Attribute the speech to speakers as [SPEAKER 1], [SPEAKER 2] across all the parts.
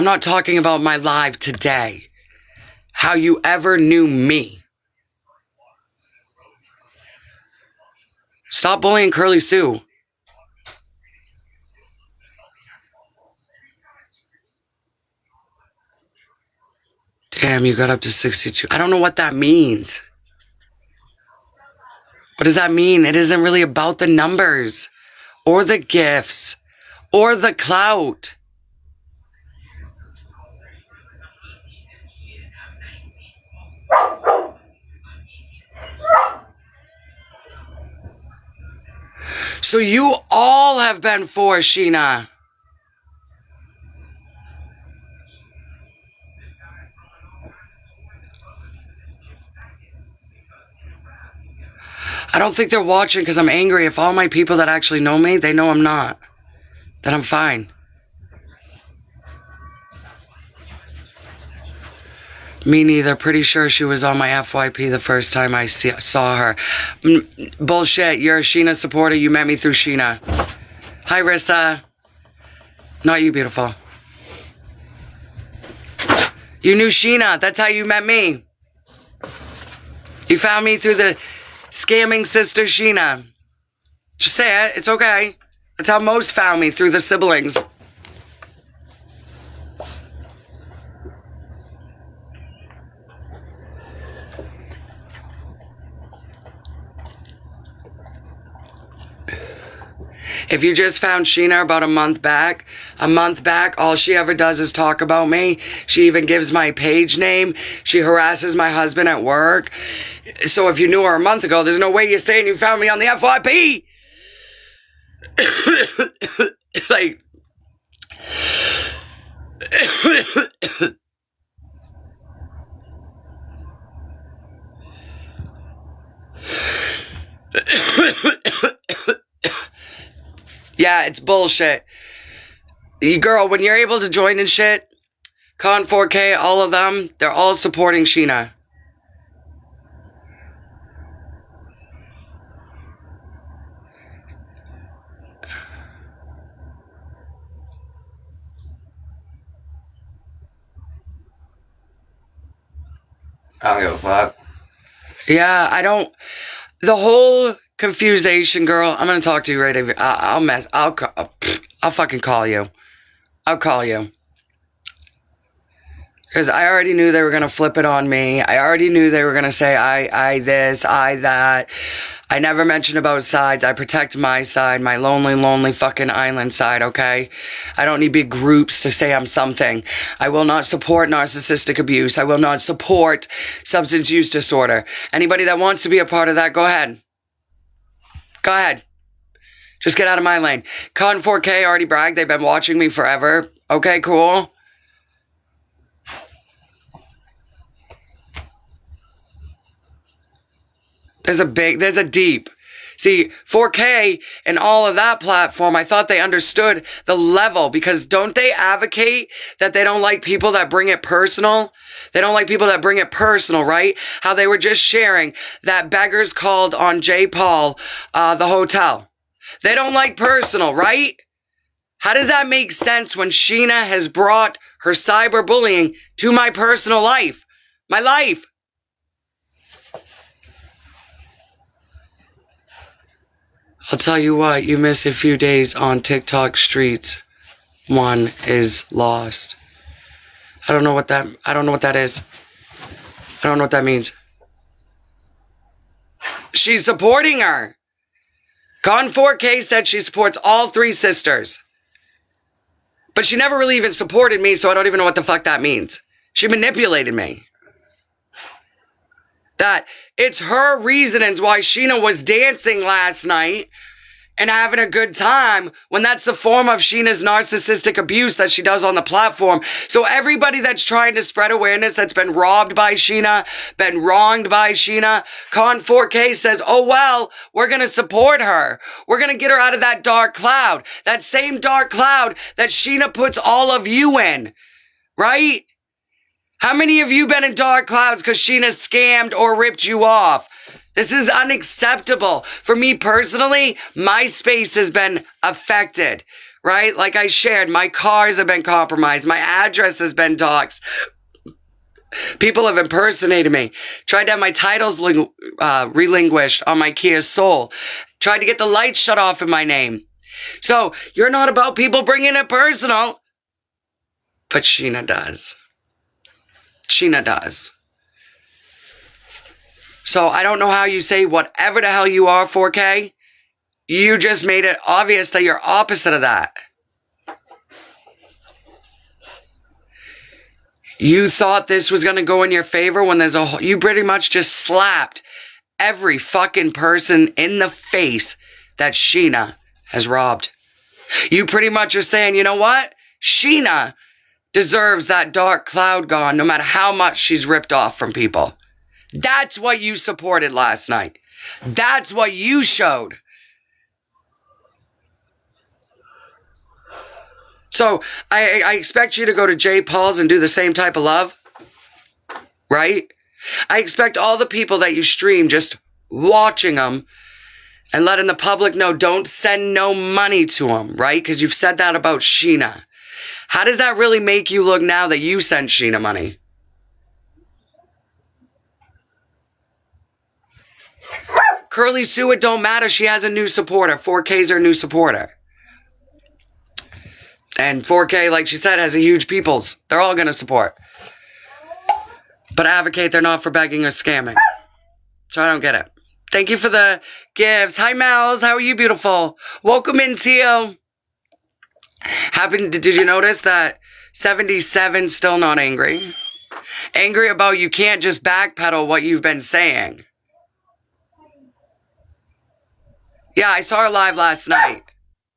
[SPEAKER 1] I'm not talking about my live today. How you ever knew me. Stop bullying Curly Sue. Damn, you got up to 62. I don't know what that means. What does that mean? It isn't really about the numbers or the gifts or the clout. So you all have been for Sheena. I don't think they're watching because I'm angry. If all my people that actually know me, they know I'm not. Then I'm fine. Me neither. Pretty sure she was on my FYP the first time I saw her. Bullshit. You're a Sheena supporter. You met me through Sheena. Hi, Rissa. Not you, beautiful. You knew Sheena. That's how you met me. You found me through the scamming sister Sheena. Just say it. It's okay. That's how most found me, through the siblings. If you just found Sheena about a month back, all she ever does is talk about me. She even gives my page name. She harasses my husband at work. So if you knew her a month ago, there's no way you're saying you found me on the FYP. Like... Yeah, it's bullshit. Girl, when you're able to join and shit, C4K, all of them, they're all supporting Sheena. I don't give a fuck. Yeah, I don't... The whole confusation, girl, I'm gonna talk to you right over. I'll fucking call you. I'll call you. Because I already knew they were gonna flip it on me. I already knew they were gonna say, I this, I that. I never mentioned about sides. I protect my side, my lonely, lonely fucking island side, okay? I don't need big groups to say I'm something. I will not support narcissistic abuse. I will not support substance use disorder. Anybody that wants to be a part of that, go ahead. Go ahead. Just get out of my lane. C4K already bragged. They've been watching me forever. Okay, cool. There's a deep. See, 4K and all of that platform, I thought they understood the level, because don't they advocate that they don't like people that bring it personal? They don't like people that bring it personal, right? How they were just sharing that beggars called on J. Paul, the hotel. They don't like personal, right? How does that make sense when Sheena has brought her cyberbullying to my personal life? My life. I'll tell you what, you miss a few days on TikTok streets. One is lost. I don't know what that is. I don't know what that means. She's supporting her. C4K said she supports all three sisters. But she never really even supported me, so I don't even know what the fuck that means. She manipulated me. That it's her reasonings why Sheena was dancing last night and having a good time, when that's the form of Sheena's narcissistic abuse that she does on the platform. So everybody that's trying to spread awareness, that's been robbed by Sheena, been wronged by Sheena, C4K says, oh well, we're going to support her. We're going to get her out of that dark cloud. That same dark cloud that Sheena puts all of you in. Right? How many of you been in dark clouds because Sheena scammed or ripped you off? This is unacceptable. For me personally, my space has been affected. right? Like I shared, my cars have been compromised. My address has been doxxed. People have impersonated me. Tried to have my titles relinquished on my Kia Soul. Tried to get the lights shut off in my name. So you're not about people bringing it personal. But Sheena does. Sheena does. So I don't know how you say whatever the hell you are, 4K. You just made it obvious that you're opposite of that. You thought this was going to go in your favor when there's you pretty much just slapped every fucking person in the face that Sheena has robbed. You pretty much are saying, you know what? Sheena deserves that dark cloud gone no matter how much she's ripped off from people. That's what you supported last night. That's what you showed. So I expect you to go to J. Paul's and do the same type of love, right? I expect all the people that you stream just watching them and letting the public know don't send no money to them, right? Because you've said that about Sheena. How does that really make you look now that you sent Sheena money? Curly Sue, it don't matter. She has a new supporter. 4K's her new supporter. And 4K, like she said, has a huge peoples. They're all going to support. But advocate they're not for begging or scamming. So I don't get it. Thank you for the gifts. Hi, Mels. How are you, beautiful? Welcome in, Tio. Did you notice that 77 still not angry? Angry about you can't just backpedal what you've been saying. Yeah, I saw her live last night.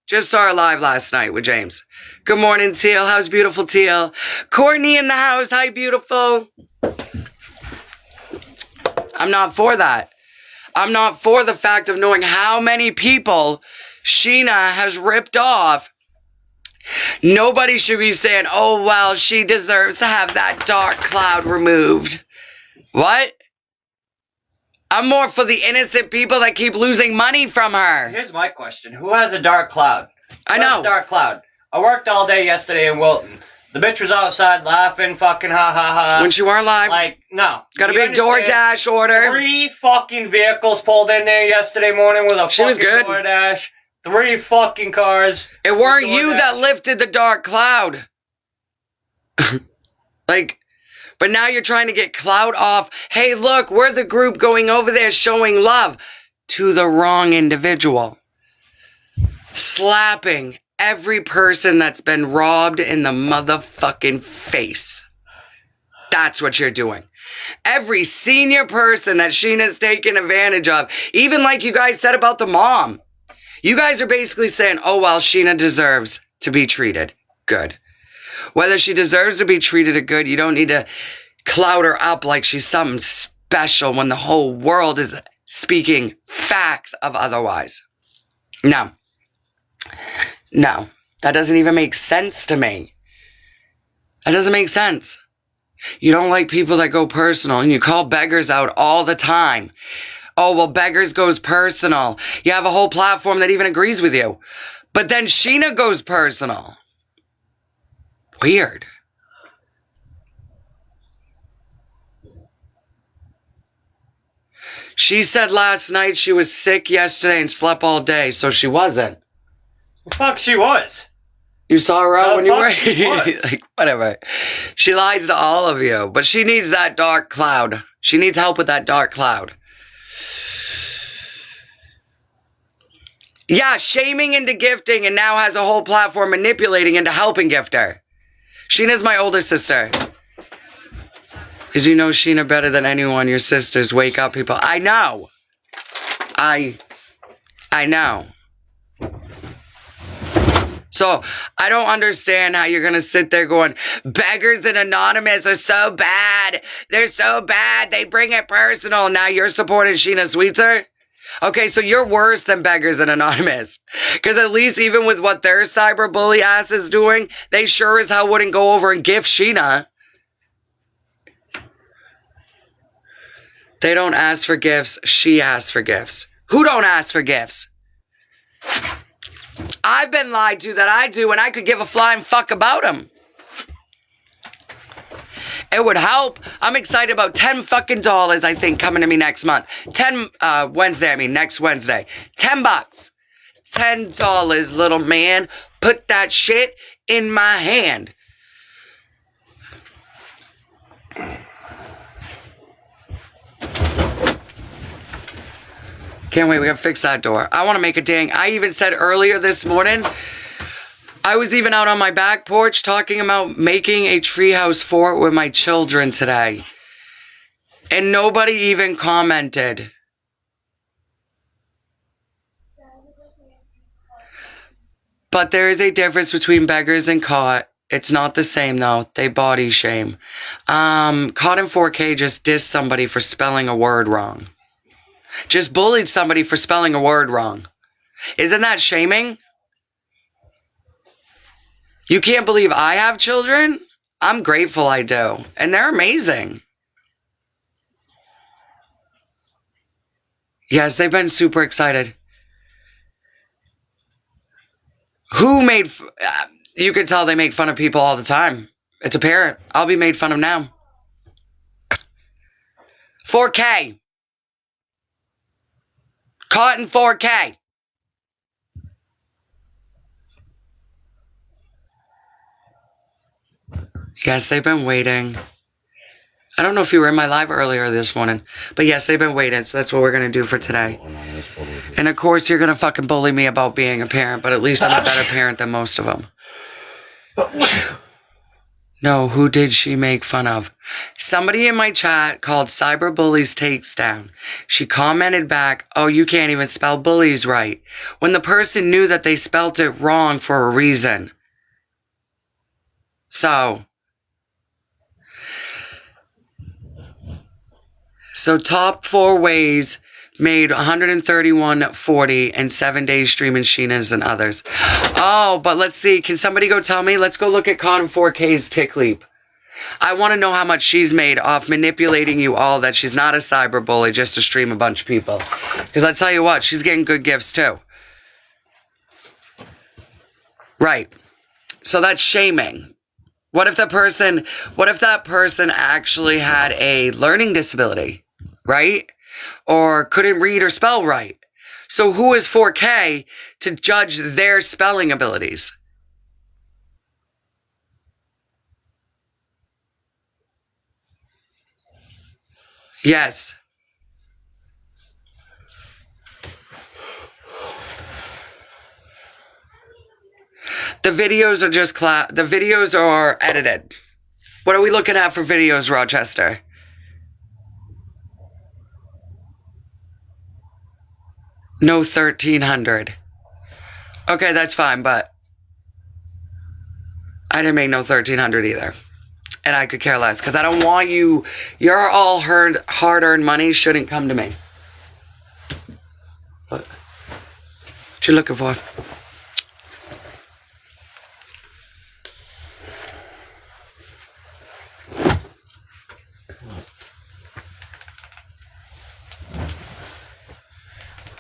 [SPEAKER 1] Just saw her live last night with James. Good morning, Teal. How's beautiful Teal? Courtney in the house. Hi, beautiful. I'm not for that. I'm not for the fact of knowing how many people Sheena has ripped off. Nobody should be saying, oh, well, she deserves to have that dark cloud removed. What? I'm more for the innocent people that keep losing money from her.
[SPEAKER 2] Here's my question. Who has a dark cloud?
[SPEAKER 1] I know.
[SPEAKER 2] A dark cloud. I worked all day yesterday in Wilton. The bitch was outside laughing, fucking ha ha ha.
[SPEAKER 1] When she weren't live?
[SPEAKER 2] Like, no.
[SPEAKER 1] Got a big DoorDash order.
[SPEAKER 2] 3 fucking vehicles pulled in there yesterday morning with a fucking DoorDash. 3 fucking cars.
[SPEAKER 1] It weren't you that lifted the dark cloud. Like... But now you're trying to get clout off. Hey, look, we're the group going over there showing love to the wrong individual. Slapping every person that's been robbed in the motherfucking face. That's what you're doing. Every senior person that Sheena's taken advantage of. Even like you guys said about the mom. You guys are basically saying, oh, well, Sheena deserves to be treated good. Whether she deserves to be treated good, you don't need to cloud her up like she's something special when the whole world is speaking facts of otherwise. No. No. That doesn't even make sense to me. That doesn't make sense. You don't like people that go personal, and you call beggars out all the time. Oh, well, beggars goes personal. You have a whole platform that even agrees with you. But then Sheena goes personal. Weird. She said last night she was sick yesterday and slept all day, so she wasn't.
[SPEAKER 2] The fuck she was?
[SPEAKER 1] You saw her out when you were...
[SPEAKER 2] She was.
[SPEAKER 1] Like, whatever. She lies to all of you, but she needs that dark cloud. She needs help with that dark cloud. Yeah, shaming into gifting and now has a whole platform manipulating into helping gifter. Sheena's my older sister. Because you know Sheena better than anyone. Your sisters wake up people. I know. I know. So, I don't understand how you're going to sit there going, beggars and anonymous are so bad. They're so bad. They bring it personal. Now you're supporting Sheena Sweetser? Okay, so you're worse than beggars and anonymous. Because at least even with what their cyberbully ass is doing, they sure as hell wouldn't go over and gift Sheena. They don't ask for gifts. She asks for gifts. Who don't ask for gifts? I've been lied to that I do, and I could give a flying fuck about them. It would help. I'm excited about $10 fucking dollars, I think, coming to me next month. Next Wednesday. $10. $10, little man. Put that shit in my hand. Can't wait, we gotta fix that door. I wanna make a dang. I even said earlier this morning, I was even out on my back porch talking about making a treehouse fort with my children today. And nobody even commented. But there is a difference between beggars and caught. It's not the same though. They body shame. Caught in 4K just dissed somebody for spelling a word wrong. Just bullied somebody for spelling a word wrong. Isn't that shaming? You can't believe I have children? I'm grateful I do. And they're amazing. Yes, they've been super excited. You can tell they make fun of people all the time. It's apparent. I'll be made fun of now. 4K. Caught in 4K. Yes, they've been waiting. I don't know if you were in my live earlier this morning, but yes, they've been waiting, so that's what we're going to do for today. And of course, you're going to fucking bully me about being a parent, but at least I'm a better parent than most of them. No, who did she make fun of? Somebody in my chat called Cyberbullies Takedown. She commented back, oh, you can't even spell bullies right. When the person knew that they spelt it wrong for a reason. So top 4 ways made $131.40 in 7 days streaming Sheena's and others. Oh, but let's see. Can somebody go tell me? Let's go look at Con 4K's Tick Leap. I want to know how much she's made off manipulating you all, that she's not a cyber bully just to stream a bunch of people. Because I tell you what, she's getting good gifts too. Right. So that's shaming. What if that person actually had a learning disability, right? Or couldn't read or spell right? So who is 4K to judge their spelling abilities? Yes. The videos are just the videos are edited. What are we looking at for videos, Rochester? No 1300. Okay, that's fine, but I didn't make no 1300 either. And I could care less, because I don't want you, your all hard-earned money shouldn't come to me. What you looking for?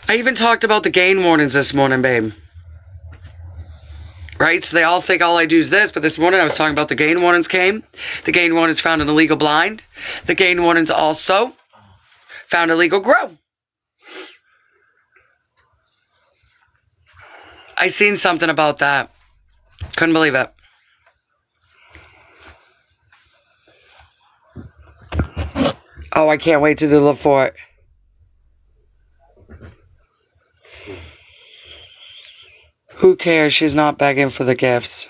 [SPEAKER 1] I even talked about the gain warnings this morning, babe. Right? So they all think all I do is this, but this morning I was talking about the gain warnings came. The gain warnings found an illegal blind. The gain warnings also found illegal grow. I seen something about that. Couldn't believe it. Oh, I can't wait to do the fort. Who cares? She's not begging for the gifts.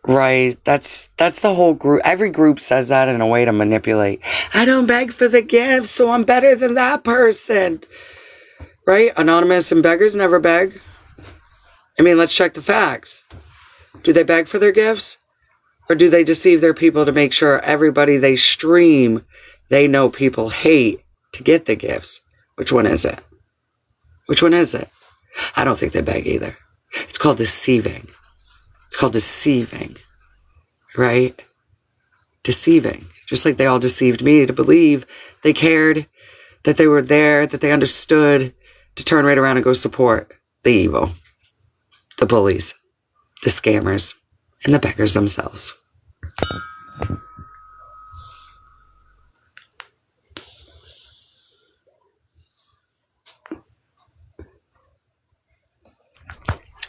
[SPEAKER 1] Right. That's the whole group. Every group says that in a way to manipulate. I don't beg for the gifts, so I'm better than that person. Right? Anonymous and beggars never beg. I mean, let's check the facts. Do they beg for their gifts? Or do they deceive their people to make sure everybody they stream, they know people hate to get the gifts? Which one is it? Which one is it? I don't think they beg either. It's called deceiving. It's called deceiving. Right? Deceiving. Just like they all deceived me to believe they cared, that they were there, that they understood, to turn right around and go support. the evil, the bullies, the scammers, and the beggars themselves.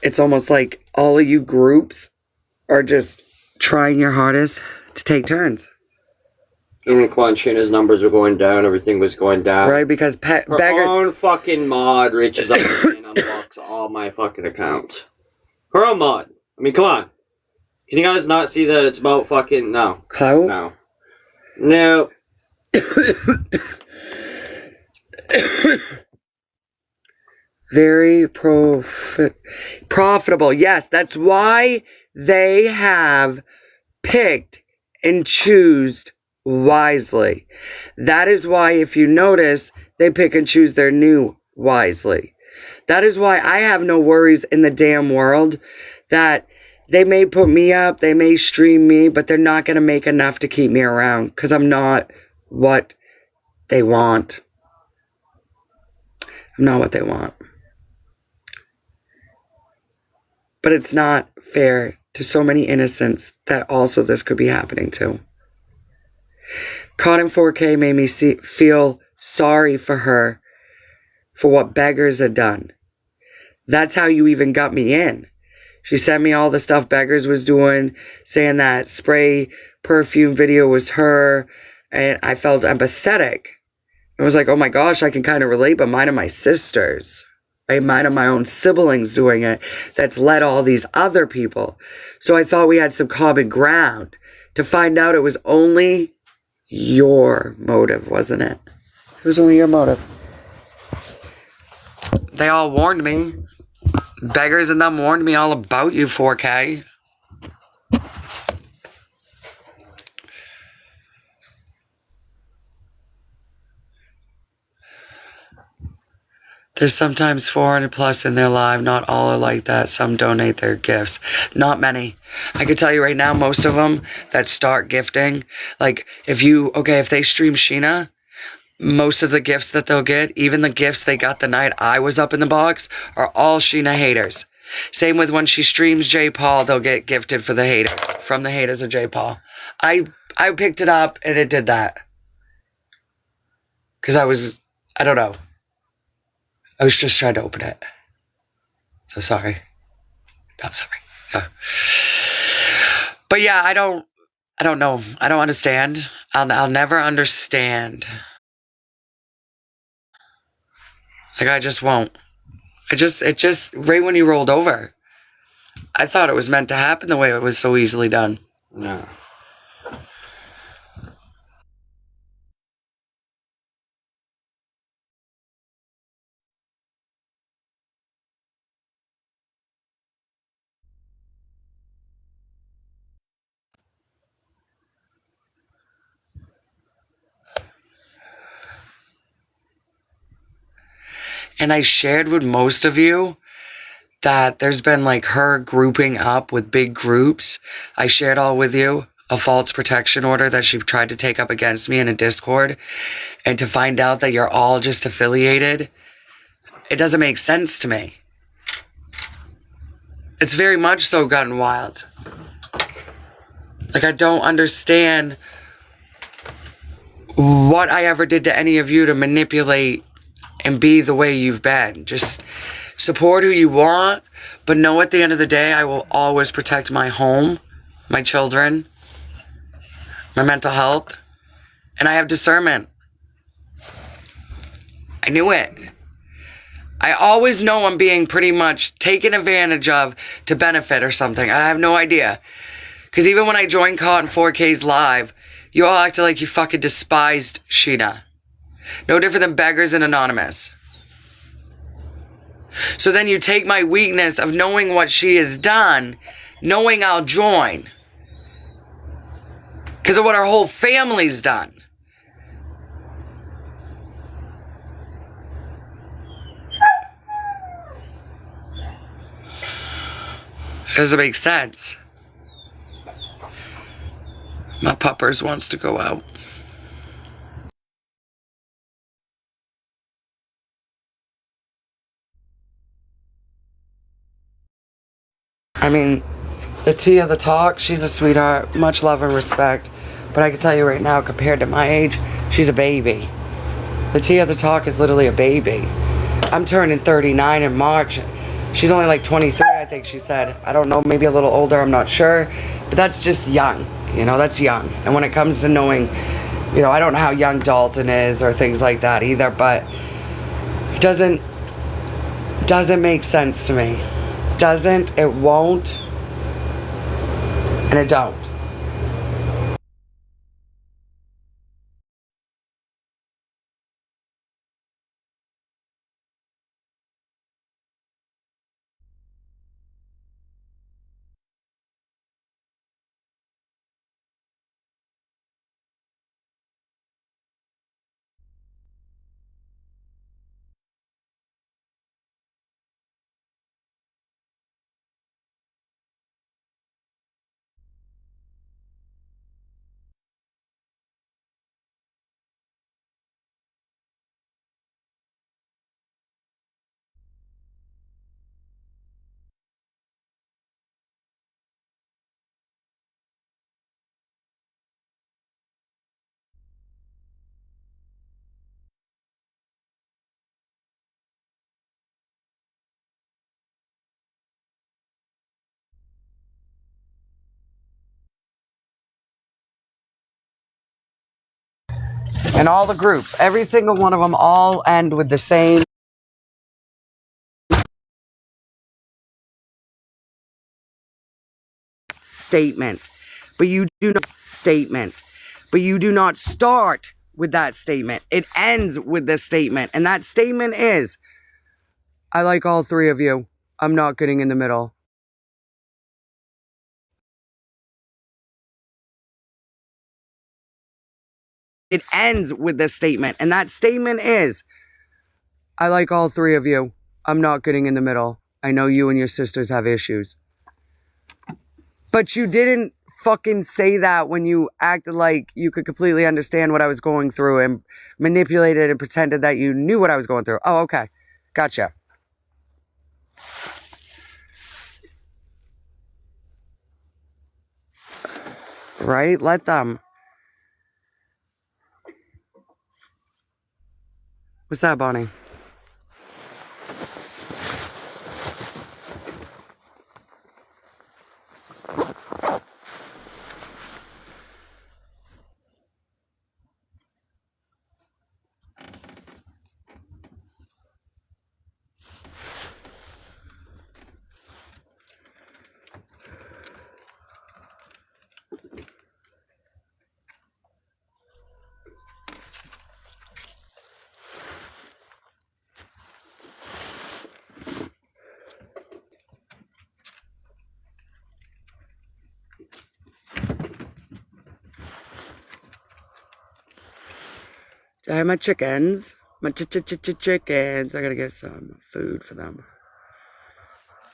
[SPEAKER 1] It's almost like all of you groups are just trying your hardest to take turns.
[SPEAKER 3] And when Quanchina's numbers were going down, everything was going down.
[SPEAKER 1] Right, because
[SPEAKER 3] her own fucking mod reaches up and unlocks all my fucking accounts. Her own mod. I mean, come on. Can you guys not see that it's about fucking... No.
[SPEAKER 1] Clout?
[SPEAKER 3] No. No.
[SPEAKER 1] Very profitable. Yes, that's why they have picked and choose wisely. That is why, if you notice, they pick and choose their new wisely. That is why I have no worries in the damn world that they may put me up, they may stream me, but they're not going to make enough to keep me around because I'm not what they want. I'm not what they want. But it's not fair to so many innocents that also this could be happening to. Caught in 4K made me feel sorry for her for what beggars had done. That's how you even got me in. She sent me all the stuff beggars was doing, saying that spray perfume video was her, and I felt empathetic. It was like, oh my gosh, I can kind of relate, but mine are my sisters. Right? Mine are my own siblings doing it. That's led all these other people. So I thought we had some common ground. To find out it was only your motive, wasn't it? It was only your motive. They all warned me. Beggars and them warned me all about you, 4K. There's sometimes 400 plus in their life. Not all are like that. Some donate their gifts. Not many. I can tell you right now, most of them that start gifting, like if they stream Sheena, most of the gifts that they'll get, even the gifts they got the night I was up in the box, are all Sheena haters. Same with when she streams J. Paul, they'll get gifted for the haters, from the haters of J. Paul. I picked it up and it did that. Because I don't know. I was just trying to open it. So sorry. Not sorry. No. But yeah, I don't know. I don't understand. I'll never understand. Like, I just won't. It just, right when you rolled over, I thought it was meant to happen the way it was so easily done.
[SPEAKER 3] No.
[SPEAKER 1] And I shared with most of you that there's been like her grouping up with big groups. I shared all with you a false protection order that she tried to take up against me in a Discord. And to find out that you're all just affiliated, it doesn't make sense to me. It's very much so gotten wild. Like, I don't understand what I ever did to any of you to manipulate and be the way you've been. Just support who you want, but know at the end of the day, I will always protect my home, my children, my mental health, and I have discernment. I knew it. I always know I'm being pretty much taken advantage of to benefit or something. I have no idea. Because even when I joined Caught in 4K's live, you all acted like you fucking despised Sheena. No different than beggars and anonymous. So then you take my weakness of knowing what she has done, knowing I'll join. Because of what her whole family's done. Doesn't make sense. My puppers wants to go out. I mean, the tea of the talk, she's a sweetheart. Much love and respect. But I can tell you right now, compared to my age, she's a baby. The tea of the talk is literally a baby. I'm turning 39 in March. She's only like 23, I think she said. I don't know, maybe a little older, I'm not sure. But that's just young, you know, that's young. And when it comes to knowing, you know, I don't know how young Dalton is or things like that either, but it doesn't make sense to me. Doesn't, it won't, and it don't. And all the groups, every single one of them all end with the same statement. But you do not start with that statement. It ends with this statement. And that statement is, I like all three of you. I'm not getting in the middle. It ends with this statement. And that statement is, I like all three of you. I'm not getting in the middle. I know you and your sisters have issues. But you didn't fucking say that when you acted like you could completely understand what I was going through and manipulated and pretended that you knew what I was going through. Oh, okay. Gotcha. Right? Let them. What's that, Bonnie? I have my chickens. My chickens. I gotta get some food for them.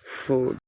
[SPEAKER 1] Food.